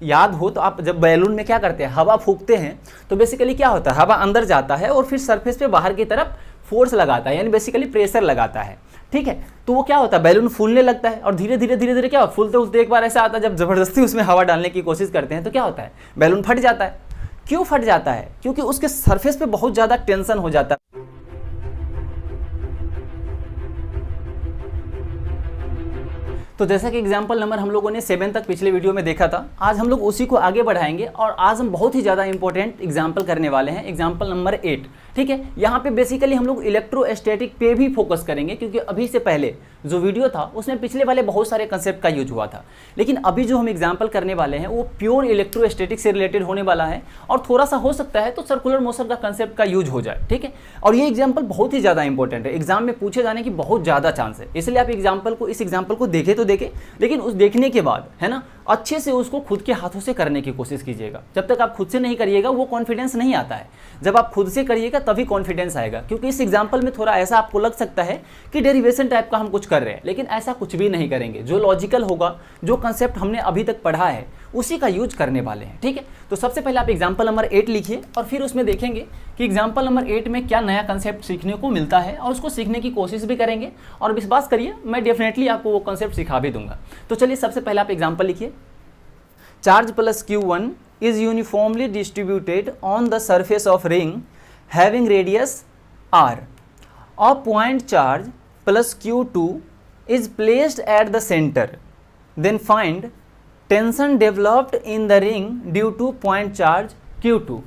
याद हो तो आप जब बैलून में क्या करते हैं, हवा फूंकते हैं तो बेसिकली क्या होता है, हवा अंदर जाता है और फिर सरफेस पे बाहर की तरफ फोर्स लगाता है, यानी बेसिकली प्रेशर लगाता है। ठीक है, तो वो क्या होता है, बैलून फूलने लगता है और धीरे धीरे धीरे धीरे क्या होता है, फूलते फूलते एक बार ऐसा आता है जब जबरदस्ती उसमें हवा डालने की कोशिश करते हैं तो क्या होता है, बैलून फट जाता है। क्यों फट जाता है, क्योंकि उसके सरफेस पे बहुत ज़्यादा टेंशन हो जाता है। तो जैसा कि एग्जाम्पल नंबर हम लोगों ने 7 तक पिछले वीडियो में देखा था, आज हम लोग उसी को आगे बढ़ाएंगे और आज हम बहुत ही ज़्यादा इंपॉर्टेंट एग्जाम्पल करने वाले हैं, एग्जाम्पल नंबर 8। ठीक है, यहाँ पे बेसिकली हम लोग इलेक्ट्रोस्टैटिक पे भी फोकस करेंगे, क्योंकि अभी से पहले जो वीडियो था उसमें पिछले वाले बहुत सारे कंसेप्ट का यूज हुआ था, लेकिन अभी जो हम एग्जाम्पल करने वाले हैं वो प्योर इलेक्ट्रोस्टैटिक से रिलेटेड होने वाला है और थोड़ा सा हो सकता है तो सर्कुलर मोशन का कंसेप्ट का यूज हो जाए। ठीक है, और ये एग्जाम्पल बहुत ही ज़्यादा इंपॉर्टेंट है, एग्जाम में पूछे जाने की बहुत ज़्यादा चांस है, इसलिए आप इस एग्जाम्पल को देखे तो देखें, लेकिन उस देखने के बाद है ना अच्छे से उसको खुद के हाथों से करने की कोशिश कीजिएगा। जब तक आप खुद से नहीं करिएगा वो कॉन्फिडेंस नहीं आता है, जब आप खुद से करिएगा तभी कॉन्फिडेंस आएगा। क्योंकि इस एग्जाम्पल में थोड़ा ऐसा आपको लग सकता है कि डेरिवेशन टाइप का हम कुछ कर रहे हैं, लेकिन ऐसा कुछ भी नहीं करेंगे। जो लॉजिकल होगा, जो कंसेप्ट हमने अभी तक पढ़ा है उसी का यूज करने वाले हैं। ठीक है, तो सबसे पहले आप एग्जाम्पल नंबर 8 लिखिए और फिर उसमें देखेंगे कि एग्जाम्पल नंबर 8 में क्या नया कंसेप्ट सीखने को मिलता है और उसको सीखने की कोशिश भी करेंगे, और विश्वास करिए मैं डेफिनेटली आपको वो कंसेप्ट सिखा भी दूंगा। तो चलिए सबसे पहले आप एग्जाम्पल लिखिए। Charge plus Q1 is uniformly distributed on the surface of ring having radius r. A point charge plus Q2 is placed at the center. Then find tension developed in the ring due to point charge Q2.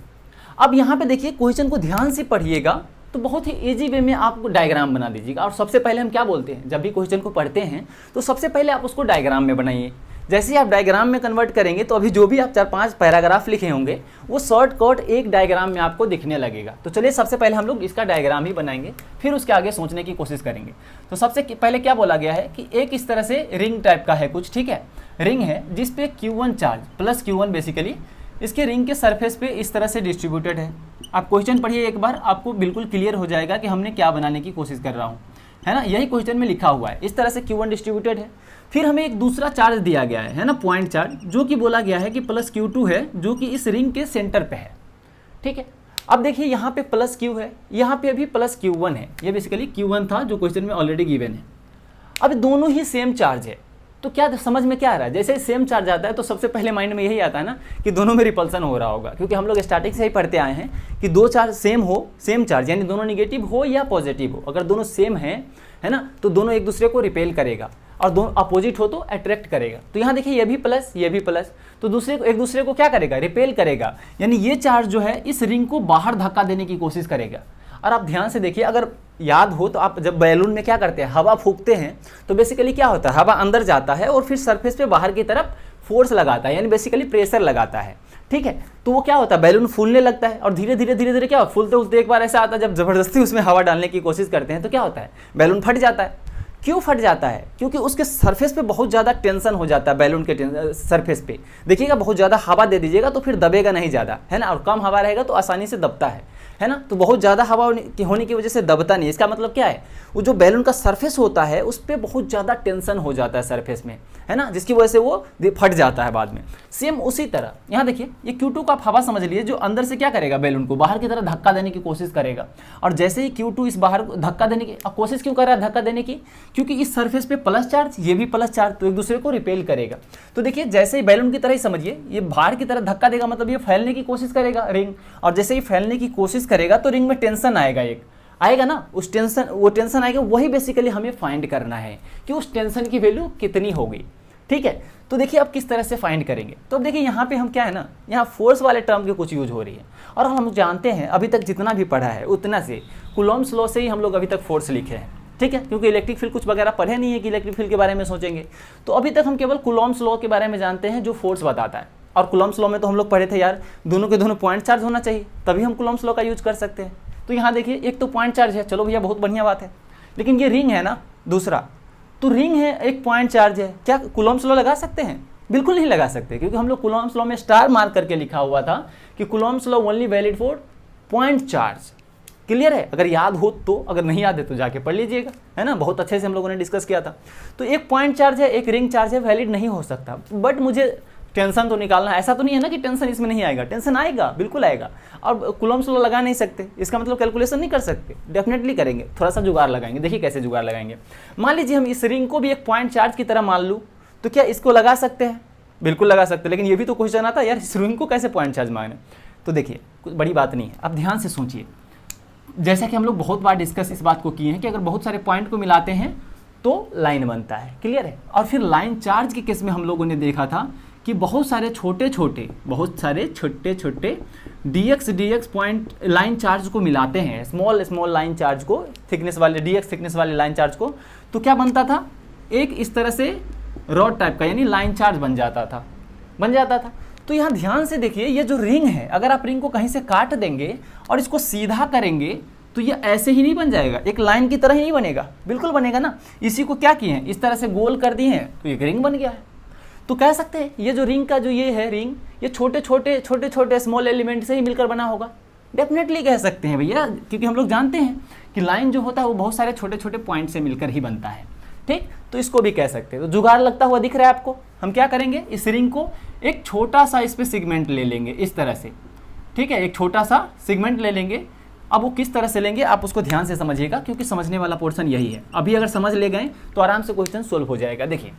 अब यहाँ पे देखिए question को ध्यान से पढ़िएगा तो बहुत ही इजी वे में आप डायग्राम बना दीजिएगा। और सबसे पहले हम क्या बोलते हैं, जब भी क्वेश्चन को पढ़ते हैं तो सबसे पहले आप उसको डायग्राम में बनाइए। जैसे ही आप डायग्राम में कन्वर्ट करेंगे तो अभी जो भी आप 4-5 पैराग्राफ लिखे होंगे वो शॉर्टकट एक डायग्राम में आपको दिखने लगेगा। तो चलिए सबसे पहले हम लोग इसका डायग्राम ही बनाएंगे, फिर उसके आगे सोचने की कोशिश करेंगे। तो सबसे पहले क्या बोला गया है कि एक इस तरह से रिंग टाइप का है कुछ। ठीक है, रिंग है जिसपे Q1 charge plus Q1 basically इसके रिंग के सरफेस पे इस तरह से डिस्ट्रीब्यूटेड है। आप क्वेश्चन पढ़िए एक बार, आपको बिल्कुल क्लियर हो जाएगा कि हमने क्या बनाने की कोशिश कर रहा हूँ, है ना। यही क्वेश्चन में लिखा हुआ है, इस तरह से Q1 डिस्ट्रीब्यूटेड है। फिर हमें एक दूसरा चार्ज दिया गया है ना, पॉइंट चार्ज, जो कि बोला गया है कि प्लस Q2 है, जो कि इस रिंग के सेंटर पे है। ठीक है, अब देखिए यहाँ पे प्लस Q है, यहाँ पे अभी प्लस Q1 है। ये बेसिकली Q1 था जो क्वेश्चन में ऑलरेडी गिवन है। अब दोनों ही सेम चार्ज है, तो क्या समझ में क्या आ रहा है, जैसे सेम चार्ज आता है तो सबसे पहले माइंड में यही आता है ना कि दोनों में रिपल्सन हो रहा होगा, क्योंकि हम लोग स्टार्टिंग से ही पढ़ते आए हैं कि दो चार्ज सेम हो, सेम चार्ज यानी दोनों निगेटिव हो या पॉजिटिव हो, अगर दोनों सेम है ना तो दोनों एक दूसरे को रिपेल करेगा, और दोनों अपोजिट हो तो अट्रैक्ट करेगा। तो यहाँ देखिए ये भी प्लस ये भी प्लस, तो एक दूसरे को क्या करेगा, रिपेल करेगा, यानी ये चार्ज जो है इस रिंग को बाहर धक्का देने की कोशिश करेगा। और आप ध्यान से देखिए, अगर याद हो तो आप जब बैलून में क्या करते हैं, हवा फूंकते हैं तो बेसिकली क्या होता है, हवा अंदर जाता है और फिर सरफेस पे बाहर की तरफ फोर्स लगाता है, यानी बेसिकली प्रेशर लगाता है। ठीक है, तो वो क्या होता है, बैलून फूलने लगता है और धीरे धीरे धीरे धीरे क्या होता है, फूलते फूलते एक बार ऐसा आता है जब जबरदस्ती उसमें हवा डालने की कोशिश करते हैं तो क्या होता है, बैलून फट जाता है। क्यों फट जाता है, क्योंकि उसके सरफेस पे बहुत ज़्यादा टेंशन हो जाता है। बैलून के सरफेस पे देखिएगा, बहुत ज़्यादा हवा दे दीजिएगा तो फिर दबेगा नहीं ज़्यादा, है ना, और कम हवा रहेगा तो आसानी से दबता है ना। तो बहुत ज़्यादा हवा होने की वजह से दबता नहीं। इसका मतलब क्या है, वो जो बैलून का सरफेस होता है उस पर बहुत ज़्यादा टेंशन हो जाता है सरफेस में, है ना, जिसकी वजह से वो फट जाता है बाद में। सेम उसी तरह यहाँ देखिए ये Q2 को आप हवा समझ लीजिए, जो अंदर से क्या करेगा, बैलून को बाहर की तरह धक्का देने की कोशिश करेगा। और जैसे ही Q2 इस बाहर धक्का देने की कोशिश क्यों कर रहा है, धक्का देने की, क्योंकि इस सरफेस पे प्लस चार्ज ये भी प्लस चार्ज, तो एक दूसरे को रिपेल करेगा। तो देखिए जैसे ही बैलून की तरह ही समझिए, ये बाहर की तरह धक्का देगा मतलब ये फैलने की कोशिश करेगा रिंग, और जैसे ही फैलने की कोशिश करेगा तो रिंग में टेंशन आएगा ना, वो टेंशन आएगा, वही बेसिकली हमें फाइंड करना है कि उस टेंशन की वैल्यू कितनी होगी। ठीक है, तो देखिए अब किस तरह से फाइंड करेंगे। तो अब देखिए यहाँ पे हम क्या है ना, यहाँ फोर्स वाले टर्म के कुछ यूज हो रही है, और हम जानते हैं अभी तक जितना भी पढ़ा है उतना से कूलॉम्स लॉ से ही हम लोग अभी तक फोर्स लिखे हैं। ठीक है, क्योंकि इलेक्ट्रिक फील्ड कुछ वगैरह पढ़े नहीं है कि इलेक्ट्रिक फील्ड के बारे में सोचेंगे, तो अभी तक हम केवल कूलॉम्स लॉ के बारे में जानते हैं जो फोर्स बताता है। और कूलॉम्स लॉ में तो हम लोग पढ़े थे यार, दोनों के दोनों पॉइंट चार्ज होना चाहिए, तभी हम कूलॉम्स लॉ का यूज कर सकते हैं। तो यहाँ देखिए एक तो पॉइंट चार्ज है, चलो भैया बहुत बढ़िया बात है, लेकिन ये रिंग है ना दूसरा, तो रिंग है एक पॉइंट चार्ज है, क्या कूलॉम्स लॉ लगा सकते हैं? बिल्कुल नहीं लगा सकते, क्योंकि हम लोग कूलॉम्स लॉ में स्टार मार्क करके लिखा हुआ था कि Coulomb's law only valid for point charge. Clear है, अगर याद हो तो, अगर नहीं याद है तो जाके पढ़ लीजिएगा, है ना, बहुत अच्छे से हम लोगों ने डिस्कस किया था। तो एक पॉइंट चार्ज है एक रिंग चार्ज है, वैलिड नहीं हो सकता। बट मुझे टेंशन तो निकालना है, ऐसा तो नहीं है ना कि टेंशन इसमें नहीं आएगा, टेंशन आएगा, बिल्कुल आएगा। और कूलम्ब्स लॉ लगा नहीं सकते, इसका मतलब कैलकुलेशन नहीं कर सकते, डेफिनेटली करेंगे, थोड़ा सा जुगाड़ लगाएंगे। देखिए कैसे जुगाड़ लगाएंगे। मान लीजिए हम इस रिंग को भी एक पॉइंट चार्ज की तरह मान लूँ, तो क्या इसको लगा सकते हैं? बिल्कुल लगा सकते हैं, लेकिन ये भी तो क्वेश्चन आता है यार, इस रिंग को कैसे पॉइंट चार्ज मांगना। तो देखिए कुछ बड़ी बात नहीं है, अब ध्यान से सोचिए। जैसा कि हम लोग बहुत बार डिस्कस इस बात को किए हैं कि अगर बहुत सारे पॉइंट को मिलाते हैं तो लाइन बनता है, क्लियर है। और फिर लाइन चार्ज के केस में हम लोगों ने देखा था कि बहुत सारे छोटे छोटे dx पॉइंट लाइन चार्ज को मिलाते हैं, स्मॉल लाइन चार्ज को, थिकनेस वाले dx थिकनेस वाले लाइन चार्ज को, तो क्या बनता था? एक इस तरह से रॉड टाइप का, यानी लाइन चार्ज बन जाता था। तो यहाँ ध्यान से देखिए, ये जो रिंग है, अगर आप रिंग को कहीं से काट देंगे और इसको सीधा करेंगे तो ये ऐसे ही नहीं बन जाएगा, एक लाइन की तरह ही नहीं बनेगा, बिल्कुल बनेगा ना। इसी को क्या किए हैं, इस तरह से गोल कर दिए हैं तो एक रिंग बन गया है। तो कह सकते हैं ये जो रिंग का जो ये है रिंग, ये छोटे छोटे स्मॉल एलिमेंट से ही मिलकर बना होगा, डेफिनेटली कह सकते हैं भैया, क्योंकि हम लोग जानते हैं कि लाइन जो होता है वो बहुत सारे छोटे पॉइंट से मिलकर ही बनता है, ठीक। तो इसको भी कह सकते हैं। तो जुगाड़ लगता हुआ दिख रहा है आपको। हम क्या करेंगे, इस रिंग को एक छोटा सा इस पे सेगमेंट ले लेंगे इस तरह से, ठीक है, एक छोटा सा सेगमेंट ले लेंगे। अब वो किस तरह से लेंगे आप उसको ध्यान से समझिएगा, क्योंकि समझने वाला पोर्शन यही है। अभी अगर समझ ले गए तो आराम से क्वेश्चन सोल्व हो जाएगा। देखिए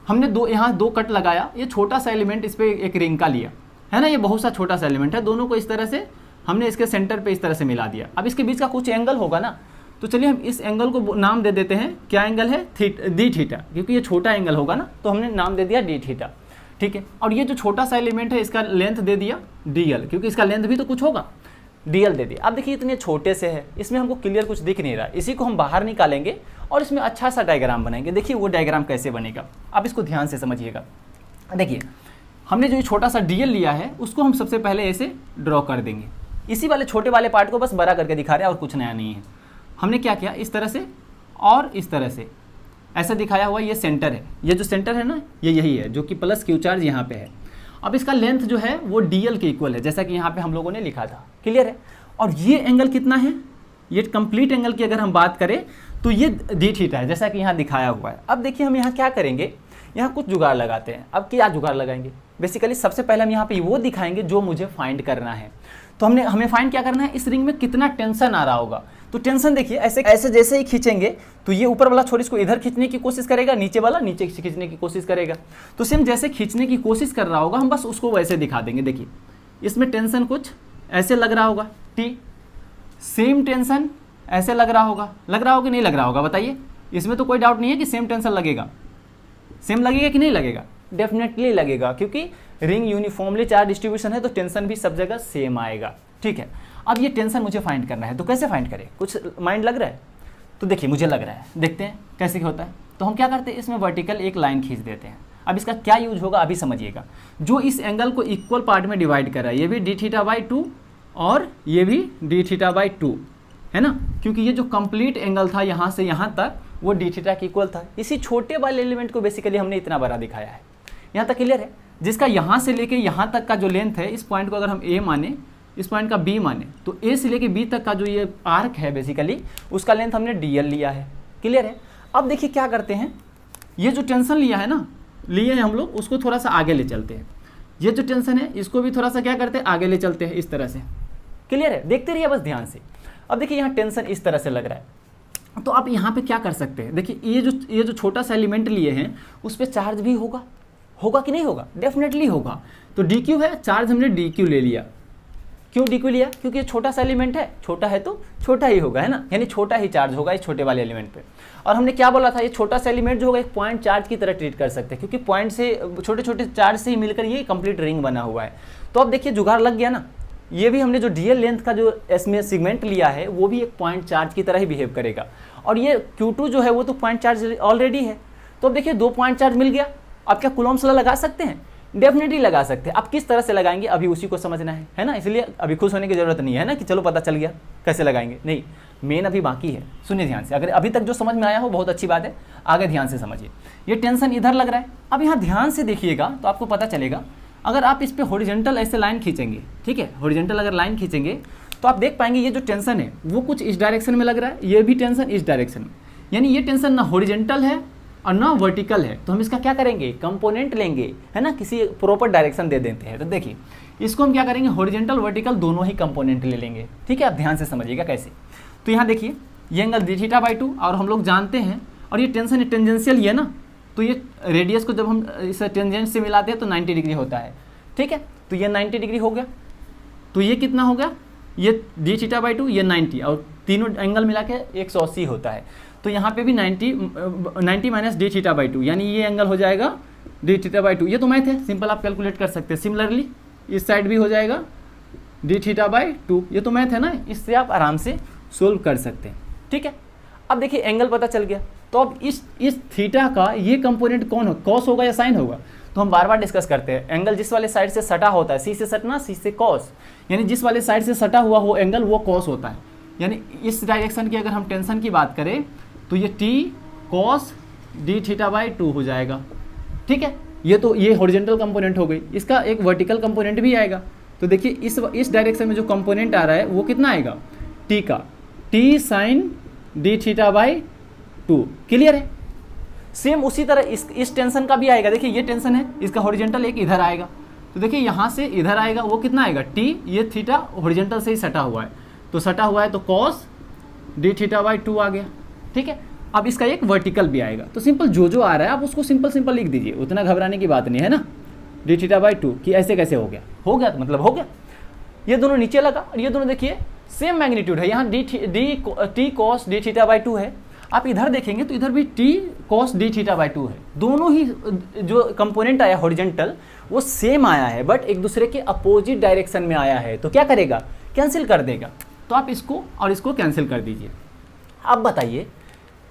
हमने यहाँ दो कट लगाया, ये छोटा सा एलिमेंट इस पर एक रिंग का लिया है ना, ये बहुत सा छोटा सा एलिमेंट है, दोनों को इस तरह से हमने इसके सेंटर पे इस तरह से मिला दिया। अब इसके बीच का कुछ एंगल होगा ना, तो चलिए हम इस एंगल को नाम दे देते हैं, क्या एंगल है, डी थीटा, क्योंकि ये छोटा एंगल होगा ना, तो हमने नाम दे दिया डी थीटा, ठीक है। और ये जो छोटा सा एलिमेंट है इसका लेंथ दे दिया dl, क्योंकि इसका लेंथ भी तो कुछ होगा, dl दे दिया। अब देखिए इतने छोटे से है, इसमें हमको क्लियर कुछ दिख नहीं रहा, इसी को हम बाहर निकालेंगे और इसमें अच्छा सा डायग्राम बनाएंगे। देखिए वो डायग्राम कैसे बनेगा, आप इसको ध्यान से समझिएगा। देखिए हमने जो छोटा सा dl लिया है उसको हम सबसे पहले ऐसे ड्रॉ कर देंगे, इसी वाले छोटे वाले पार्ट को बस बड़ा करके दिखा रहे हैं और कुछ नया नहीं है। हमने क्या किया, इस तरह से और इस तरह से ऐसा दिखाया हुआ, ये सेंटर है, ये जो सेंटर है ना ये यही है, जो कि प्लस क्यू चार्ज यहाँ पे है। अब इसका लेंथ जो है वो dl के इक्वल है, जैसा कि यहाँ पे हम लोगों ने लिखा था, क्लियर है। और ये एंगल कितना है, ये कंप्लीट एंगल की अगर हम बात करें तो ये डी थीटा है, जैसा कि यहाँ दिखाया हुआ है। अब देखिए हम यहाँ क्या करेंगे, यहाँ कुछ जुगाड़ लगाते हैं। अब क्या जुगाड़ लगाएंगे, बेसिकली सबसे पहले हम यहाँ पे वो दिखाएंगे जो मुझे फाइंड करना है। तो हमें फाइंड क्या करना है, इस रिंग में कितना टेंशन आ रहा होगा। तो टेंशन देखिए ऐसे जैसे ही खींचेंगे तो ये ऊपर वाला छोर इसको इधर खींचने की कोशिश करेगा, नीचे वाला नीचे से खींचने की कोशिश करेगा। तो सेम जैसे खींचने की कोशिश कर रहा होगा हम बस उसको वैसे दिखा देंगे। देखिए इसमें टेंशन कुछ ऐसे लग रहा होगा T, सेम टेंशन ऐसे लग रहा होगा कि नहीं लग रहा होगा, बताइए। इसमें तो कोई डाउट नहीं है कि सेम टेंशन लगेगा, सेम लगेगा कि नहीं लगेगा, डेफिनेटली लगेगा, क्योंकि रिंग यूनिफॉर्मली चार्ज डिस्ट्रीब्यूशन है तो टेंशन भी सब जगह सेम आएगा, ठीक है। अब ये टेंशन मुझे फाइंड करना है, तो कैसे फाइंड करें, कुछ माइंड लग रहा है? तो देखिए मुझे लग रहा है, देखते हैं कैसे होता है। तो हम क्या करते हैं, इसमें वर्टिकल एक लाइन खींच देते हैं। अब इसका क्या यूज होगा अभी समझिएगा। जो इस एंगल को इक्वल पार्ट में डिवाइड कर रहा है, ये भी d θ/2 और ये भी d θ/2 है ना, क्योंकि ये जो कंप्लीट एंगल था यहाँ से यहाँ तक वो d θ के इक्वल था। इसी छोटे वाले एलिमेंट को बेसिकली हमने इतना बड़ा दिखाया है। यहाँ तक क्लियर है? जिसका यहाँ से लेके यहाँ तक का जो लेंथ है, इस पॉइंट को अगर हम A माने, इस पॉइंट का B माने, तो A से लेके B तक का जो ये आर्क है बेसिकली उसका लेंथ हमने dl लिया है, क्लियर है। अब देखिए क्या करते हैं, ये जो टेंशन लिया है ना, लिए हैं हम लोग, उसको थोड़ा सा आगे ले चलते हैं। ये जो टेंशन है इसको भी थोड़ा सा क्या करते हैं, आगे ले चलते हैं इस तरह से, क्लियर है। देखते रहिए बस ध्यान से। अब देखिए यहाँ टेंशन इस तरह से लग रहा है, तो आप यहाँ पे क्या कर सकते हैं, देखिए ये जो छोटा सा एलिमेंट लिए हैं उस पर चार्ज भी होगा कि नहीं होगा, डेफिनेटली होगा। तो dq है, चार्ज हमने dq ले लिया। क्यों dq लिया, क्योंकि ये छोटा सा एलिमेंट है, छोटा है तो छोटा ही होगा, है ना, यानी छोटा ही चार्ज होगा इस छोटे वाले एलिमेंट पे। और हमने क्या बोला था, ये छोटा सा एलिमेंट जो होगा एक पॉइंट चार्ज की तरह ट्रीट कर सकते हैं, क्योंकि पॉइंट से छोटे छोटे चार्ज से ही मिलकर ये कंप्लीट रिंग बना हुआ है। तो अब देखिए जुगाड़ लग गया ना, ये भी हमने जो dl लेंथ का जो इसमें सेगमेंट लिया है वो भी एक पॉइंट चार्ज की तरह ही बिहेव करेगा। और ये q2 जो है वो तो पॉइंट चार्ज ऑलरेडी है। तो अब देखिए 2 पॉइंट चार्ज मिल गया। अब क्या कूलॉम्स लॉ लगा सकते हैं, डेफिनेटली लगा सकते हैं। अब किस तरह से लगाएंगे अभी उसी को समझना है ना, इसलिए अभी खुश होने की जरूरत नहीं है ना कि चलो पता चल गया कैसे लगाएंगे, नहीं, मेन अभी बाकी है। सुनिए ध्यान से, अगर अभी तक जो समझ में आया हो बहुत अच्छी बात है, आगे ध्यान से समझिए। ये टेंशन इधर लग रहा है, अब यहाँ ध्यान से देखिएगा तो आपको पता चलेगा। अगर आप इस पर हॉरिजॉन्टल ऐसे लाइन खींचेंगे, ठीक है, हॉरिजॉन्टल अगर लाइन खींचेंगे तो आप देख पाएंगे ये जो टेंशन है वो कुछ इस डायरेक्शन में लग रहा है, ये भी टेंशन इस डायरेक्शन में, यानी ये टेंशन ना हॉरिजॉन्टल है और ना वर्टिकल है, तो हम इसका क्या करेंगे, कंपोनेंट लेंगे, है ना, किसी प्रॉपर डायरेक्शन दे देते हैं। तो देखिए इसको हम क्या करेंगे, हॉरिजॉन्टल वर्टिकल दोनों ही कंपोनेंट ले लेंगे, ठीक है। आप ध्यान से समझिएगा कैसे। तो यहाँ देखिए ये एंगल d θ/2 और हम लोग जानते हैं, और ये टेंशन टेंजेंशियल ही है ना, तो ये रेडियस को जब हम इस टेंजेंट से मिलाते हैं तो 90 डिग्री होता है, ठीक है। तो ये 90 डिग्री हो गया, तो ये कितना हो गया, ये d θ/2, ये 90, और तीनों एंगल मिला के 180 होता है। तो यहाँ पे भी 90 माइनस d θ/2, यानी ये एंगल हो जाएगा d θ/2। ये तो मैथ है, सिंपल आप कैलकुलेट कर सकते हैं। सिमिलरली इस साइड भी हो जाएगा d θ/2, ये तो मैथ है ना, इससे आप आराम से सोल्व कर सकते हैं, ठीक है। अब देखिए एंगल पता चल गया, तो अब इस थीटा का ये कंपोनेंट कौन हो, कॉस होगा या साइन होगा। तो हम बार बार डिस्कस करते हैं, एंगल जिस वाले साइड से सटा होता है, सी से सटना, सी से कॉस, यानी जिस वाले साइड से सटा हुआ हो एंगल वो कॉस होता है। यानी इस डायरेक्शन की अगर हम टेंशन की बात करें तो ये t cos d θ/2 हो जाएगा, ठीक है। ये तो ये हॉरिजॉन्टल कंपोनेंट हो गई, इसका एक वर्टिकल कंपोनेंट भी आएगा। तो देखिए इस डायरेक्शन में जो कंपोनेंट आ रहा है वो कितना आएगा, t का, t sin d θ/2, क्लियर है। सेम उसी तरह इस टेंशन का भी आएगा। देखिए ये टेंशन है, इसका हॉरिजॉन्टल एक इधर आएगा, तो देखिए यहाँ से इधर आएगा, वो कितना आएगा, t, ये थीटा हॉरिजॉन्टल से ही सटा हुआ है, तो सटा हुआ है तो cos d θ/2 आ गया, ठीक है। अब इसका एक वर्टिकल भी आएगा। तो सिंपल जो आ रहा है आप उसको सिंपल लिख दीजिए, उतना घबराने की बात नहीं है ना। d θ/2 कि ऐसे कैसे हो गया, तो मतलब हो गया। ये दोनों नीचे लगा और ये दोनों देखिए सेम मैग्नीट्यूड है, यहाँ t cos d θ/2 है। आप इधर देखेंगे तो इधर भी t cos d θ/2 है। दोनों ही जो कंपोनेंट आया हॉरिजॉन्टल वो सेम आया है, बट एक दूसरे के अपोजिट डायरेक्शन में आया है, तो क्या करेगा, कैंसिल कर देगा। तो आप इसको और इसको कैंसिल कर दीजिए। अब बताइए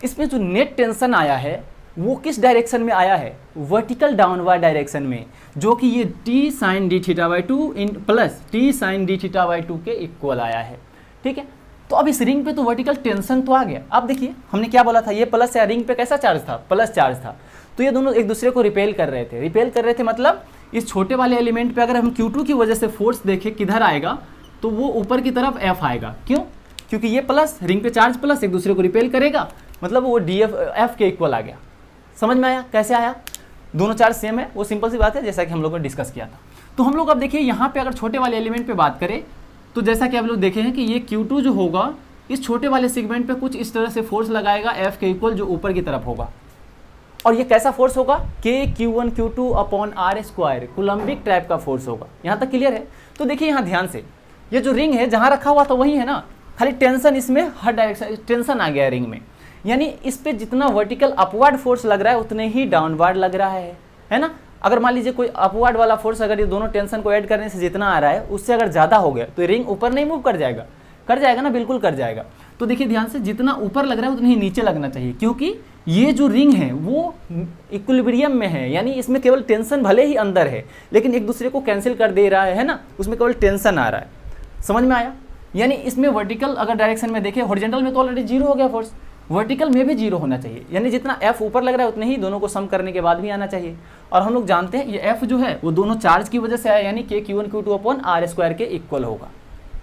इसमें जो नेट टेंशन आया है वो किस डायरेक्शन में आया है, वर्टिकल डाउनवर्ड डायरेक्शन में, जो कि ये t sin d θ/2 plus t sin d θ/2 के इक्वल आया है, ठीक है। तो अब इस रिंग पे तो वर्टिकल टेंशन तो आ गया। अब देखिए हमने क्या बोला था, ये प्लस या रिंग पे कैसा चार्ज था, प्लस चार्ज था। तो ये दोनों एक दूसरे को रिपेल कर रहे थे, मतलब इस छोटे वाले एलिमेंट पे अगर हम Q2 की वजह से फोर्स देखें किधर आएगा, तो वो ऊपर की तरफ F आएगा। क्यों, क्योंकि ये प्लस रिंग पे चार्ज प्लस एक दूसरे को रिपेल करेगा, मतलब वो F के इक्वल आ गया। समझ में आया कैसे आया, दोनों चार्ज सेम है, वो सिंपल सी बात है, जैसा कि हम लोगों ने डिस्कस किया था। तो हम लोग अब देखिए यहाँ पे अगर छोटे वाले एलिमेंट पे बात करें तो जैसा कि आप लोग देखे हैं कि ये Q2 जो होगा इस छोटे वाले सेगमेंट पे कुछ इस तरह से फोर्स लगाएगा F के इक्वल, जो ऊपर की तरफ होगा। और ये कैसा फोर्स होगा, Q1 Q2 upon r², Coulombic type का फोर्स होगा। यहाँ तक क्लियर है। तो देखिए यहाँ ध्यान से, ये जो रिंग है जहाँ रखा हुआ था वही है ना, खाली टेंशन इसमें हर डायरेक्शन टेंशन आ गया रिंग में, यानी इस पे जितना वर्टिकल अपवर्ड फोर्स लग रहा है उतने ही डाउनवर्ड लग रहा है ना। अगर मान लीजिए कोई अपवर्ड वाला फोर्स अगर ये दोनों टेंशन को ऐड करने से जितना आ रहा है उससे अगर ज़्यादा हो गया तो रिंग ऊपर नहीं मूव कर जाएगा ना, बिल्कुल कर जाएगा। तो देखिए ध्यान से, जितना ऊपर लग रहा है उतना ही नीचे लगना चाहिए, क्योंकि ये जो रिंग है वो इक्विलिब्रियम में है, यानी इसमें केवल टेंशन भले ही अंदर है लेकिन एक दूसरे को कैंसिल कर दे रहा है ना, उसमें केवल टेंशन आ रहा है। समझ में आया। यानी इसमें वर्टिकल अगर डायरेक्शन में देखें, हॉरिजॉन्टल में तो ऑलरेडी जीरो हो गया फोर्स, वर्टिकल में भी जीरो होना चाहिए, यानी जितना F ऊपर लग रहा है उतने ही दोनों को सम करने के बाद भी आना चाहिए। और हम लोग जानते हैं ये F जो है वो दोनों चार्ज की वजह से आया, यानी Q1 Q2 अपॉन r² के इक्वल होगा।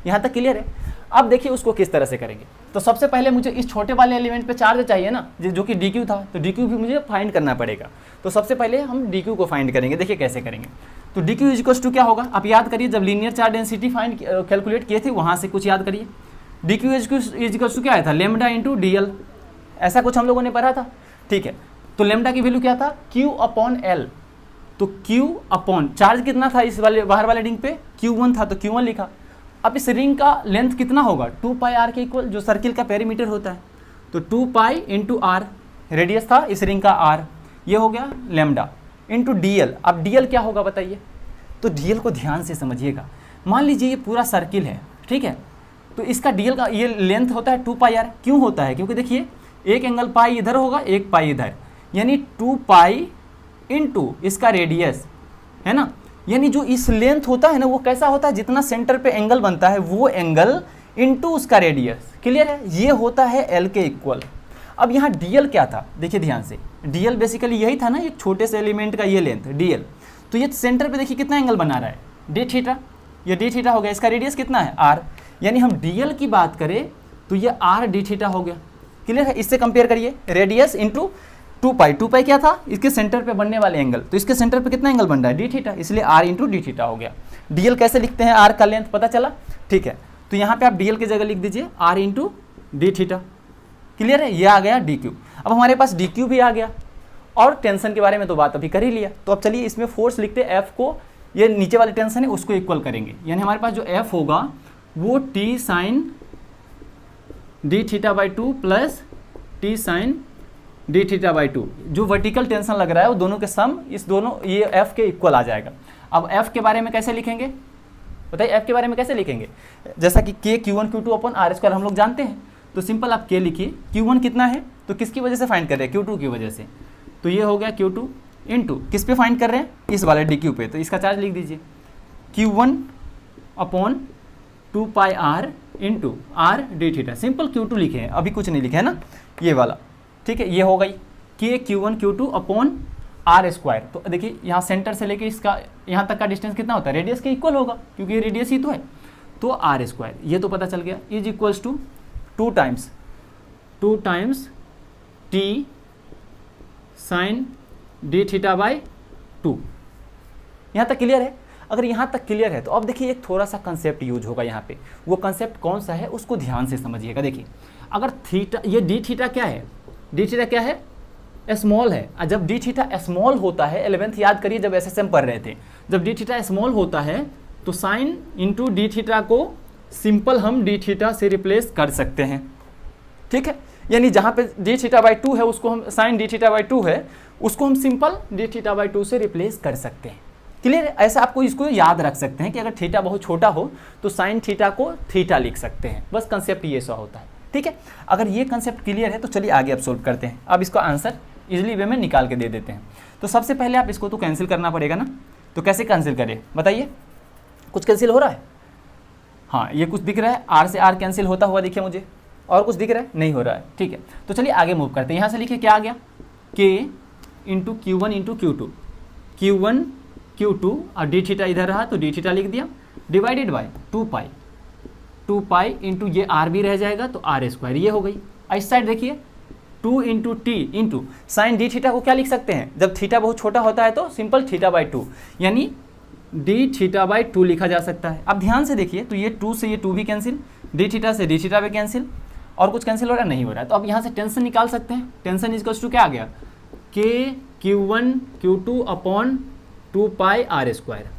यहाँ तक क्लियर है। अब देखिए उसको किस तरह से करेंगे। तो सबसे पहले मुझे इस छोटे वाले एलिमेंट पे चार्ज चाहिए ना, जो कि dq था, तो dq भी मुझे फाइंड करना पड़ेगा। तो सबसे पहले हम dq को फाइंड करेंगे। देखिए कैसे करेंगे। तो dq इक्वल्स टू क्या होगा, आप याद करिए जब linear charge density find calculate किए थे वहाँ से कुछ याद करिए। dq इक्वल्स टू क्या आया था, लेमडा इंटू dl, ऐसा कुछ हम लोगों ने पढ़ा था, ठीक है। तो लेमडा की वैल्यू क्या था, q अपॉन l। तो q अपॉन चार्ज कितना था इस वाले बाहर वाले रिंग पे, q1 था तो q1 लिखा। अब इस रिंग का लेंथ कितना होगा, 2 पाई r के इक्वल, जो सर्किल का पेरीमीटर होता है, तो 2 पाई इंटू r, रेडियस था इस रिंग का r, ये हो गया लेमडा इंटू dl। अब dl क्या होगा बताइए। तो dl को ध्यान से समझिएगा। मान लीजिए ये पूरा सर्किल है, ठीक है, तो इसका dl का ये लेंथ होता है 2 पाई r। क्यों होता है, क्योंकि देखिए एक एंगल पाई इधर होगा, एक पाई इधर, यानी 2 पाई इंटू इसका रेडियस, है ना। यानी जो इस लेंथ होता है ना वो कैसा होता है, जितना सेंटर पे एंगल बनता है वो एंगल इंटू उसका रेडियस। क्लियर है, ये होता है l के इक्वल। अब यहाँ dl क्या था, देखिए ध्यान से, dl बेसिकली यही था ना, एक छोटे से एलिमेंट का ये लेंथ dl। तो ये सेंटर पे देखिए कितना एंगल बना रहा है, d थीटा, ये d थीटा हो गया, इसका रेडियस कितना है r, यानी हम dl की बात करें तो ये r d थीटा हो गया। क्लियर है, इससे कंपेयर करिए, रेडियस इंटू 2 पाई, 2 पाई क्या था, इसके सेंटर पे बनने वाले एंगल, तो इसके सेंटर पे कितना एंगल बन रहा है, डी थीटा, इसलिए आर इंटू डी थीटा हो गया। डीएल कैसे लिखते हैं, आर का लेंथ पता चला, ठीक है, तो यहाँ पे आप डीएल की जगह लिख दीजिए R into D theta. Clear है, ये आ गया डी क्यू। अब हमारे पास डी क्यू भी आ गया, और टेंशन के बारे में तो बात अभी कर ही लिया। तो अब चलिए इसमें फोर्स लिखते हैं, एफ को, ये नीचे वाले टेंशन है उसको इक्वल करेंगे, यानी हमारे पास जो एफ होगा वो T sine D theta by 2 plus T sine D theta by 2, जो वर्टिकल टेंशन लग रहा है वो दोनों के सम, इस दोनों ये एफ के इक्वल आ जाएगा। अब एफ के बारे में कैसे लिखेंगे बताइए, एफ के बारे में कैसे लिखेंगे, जैसा कि के Q1 Q2 upon are square हम लोग जानते हैं, तो सिंपल आप के लिखिए, Q1 कितना है, तो किसकी वजह से फाइंड कर रहे हैं, Q2 की वजह से, तो ये हो गया Q2 इंटू किस पे फाइंड कर रहे हैं, इस वाले डी क्यू पे, तो इसका चार्ज लिख दीजिए Q1 upon 2 pi R into R D theta, simple Q2 लिखे हैं, अभी कुछ नहीं लिखे है ना, ये वाला, ठीक है, ये हो गई के Q1 Q2 upon are square. तो देखिए यहाँ सेंटर से लेके इसका यहाँ तक का डिस्टेंस कितना होता है, रेडियस के इक्वल होगा, क्योंकि ये रेडियस ही तो है, तो आर स्क्वायर, ये तो पता चल गया, is equals to 2 times T sine D theta by 2। यहाँ तक क्लियर है, अगर यहाँ तक क्लियर है तो अब देखिए एक थोड़ा सा कंसेप्ट यूज होगा यहाँ पे, वो कंसेप्ट कौन सा है उसको ध्यान से समझिएगा। देखिए अगर थीटा, ये डी थीटा क्या है, डी थीटा क्या है, स्मॉल है, जब डी थीटा स्मॉल होता है, 11th याद करिए जब एसएसएम पढ़ रहे थे, जब डी थीटा स्मॉल होता है तो साइन इंटू डी थीटा को सिंपल हम डी थीटा से रिप्लेस कर सकते हैं, ठीक है, यानी जहाँ पे डी थीटा बाई 2 है उसको हम साइन डी थीटा बाई 2 है उसको हम सिंपल डी थीटा बाई 2 से रिप्लेस कर सकते हैं। क्लियर है, ऐसा आपको इसको याद रख सकते हैं कि अगर थीटा बहुत छोटा हो तो साइन थीटा को थीटा लिख सकते हैं, बस कंसेप्ट ये सा होता है, ठीक है। अगर ये कंसेप्ट क्लियर है तो चलिए आगे अब सोल्व करते हैं। अब इसका आंसर इजीली वे में निकाल के दे देते हैं। तो सबसे पहले आप इसको तो कैंसिल करना पड़ेगा ना, तो कैसे कैंसिल करें बताइए, कुछ कैंसिल हो रहा है, हाँ ये कुछ दिख रहा है, आर से आर कैंसिल होता हुआ दिखे मुझे, और कुछ दिख रहा है, नहीं हो रहा है, ठीक है। तो चलिए आगे मूव करते हैं, यहाँ से लिखिए क्या आ गया, के into Q1 into Q2, Q1 Q2 और डी थीटा इधर रहा तो डी थीटा लिख दिया, डिवाइडेड बाई 2 पाई इंटू ये आर भी रह जाएगा तो आर स्क्वायर, ये हो गई। इस साइड देखिए 2 into T into sine D theta को क्या लिख सकते हैं, जब थीटा बहुत छोटा होता है तो सिंपल थीटा बाई 2, यानी डी थीटा बाई 2 लिखा जा सकता है। अब ध्यान से देखिए, तो ये 2 से ये 2 भी कैंसिल, डी थीटा से डी थीटा भी कैंसिल, और कुछ कैंसिल हो रहा है, नहीं हो रहा है। तो अब यहाँ से टेंशन निकाल सकते हैं, टेंशन इज टू क्या आ गया, के Q1 Q2 upon 2 pi R square.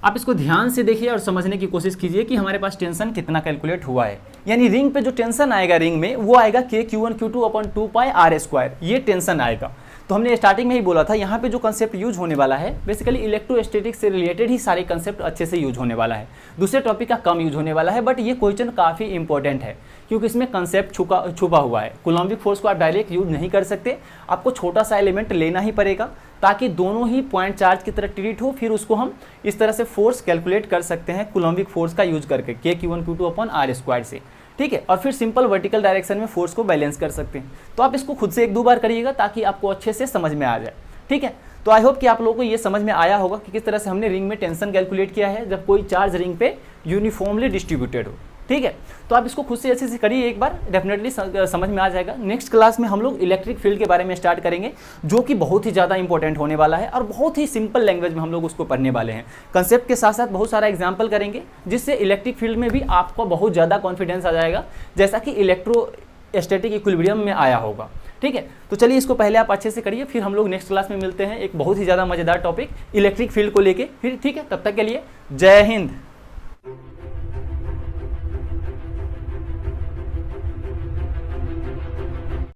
आप इसको ध्यान से देखिए और समझने की कोशिश कीजिए कि हमारे पास टेंशन कितना कैलकुलेट हुआ है, यानी रिंग पे जो टेंशन आएगा रिंग में वो आएगा के Q1 Q2 upon 2 pi R square, ये टेंशन आएगा। तो हमने स्टार्टिंग में ही बोला था यहाँ पे जो कंसेप्ट यूज होने वाला है बेसिकली इलेक्ट्रोस्टैटिक्स से रिलेटेड ही सारे कंसेप्ट अच्छे से यूज होने वाला है, दूसरे टॉपिक का कम यूज होने वाला है, बट ये क्वेश्चन काफ़ी इंपॉर्टेंट है क्योंकि इसमें कंसेप्ट छुपा हुआ है। कूलम्बिक फोर्स को आप डायरेक्ट यूज नहीं कर सकते, आपको छोटा सा एलिमेंट लेना ही पड़ेगा ताकि दोनों ही पॉइंट चार्ज की तरह ट्रीट हो, फिर उसको हम इस तरह से फोर्स कैलकुलेट कर सकते हैं कूलम्बिक फोर्स का यूज करके के Q1 Q2 upon are square से, ठीक है, और फिर सिंपल वर्टिकल डायरेक्शन में फोर्स को बैलेंस कर सकते हैं। तो आप इसको खुद से 1-2 बार करिएगा ताकि आपको अच्छे से समझ में आ जाए, ठीक है। तो आई होप कि आप लोगों को ये समझ में आया होगा कि किस तरह से हमने रिंग में टेंशन कैलकुलेट किया है जब कोई चार्ज रिंग पे यूनिफॉर्मली डिस्ट्रीब्यूटेड हो, ठीक है। तो आप इसको खुद से अच्छे से करिए एक बार, डेफिनेटली समझ में आ जाएगा। नेक्स्ट क्लास में हम लोग इलेक्ट्रिक फील्ड के बारे में स्टार्ट करेंगे जो कि बहुत ही ज़्यादा इंपॉर्टेंट होने वाला है और बहुत ही सिंपल लैंग्वेज में हम लोग उसको पढ़ने वाले हैं। कंसेप्ट के साथ साथ बहुत सारा एग्जाम्पल करेंगे जिससे इलेक्ट्रिक फील्ड में भी आपको बहुत ज़्यादा कॉन्फिडेंस आ जाएगा जैसा कि इलेक्ट्रोस्टैटिक इक्विलिब्रियम में आया होगा, ठीक है। तो चलिए इसको पहले आप अच्छे से करिए, फिर हम लोग नेक्स्ट क्लास में मिलते हैं एक बहुत ही ज़्यादा मज़ेदार टॉपिक इलेक्ट्रिक फील्ड को लेके फिर, ठीक है। तब तक के लिए जय हिंद।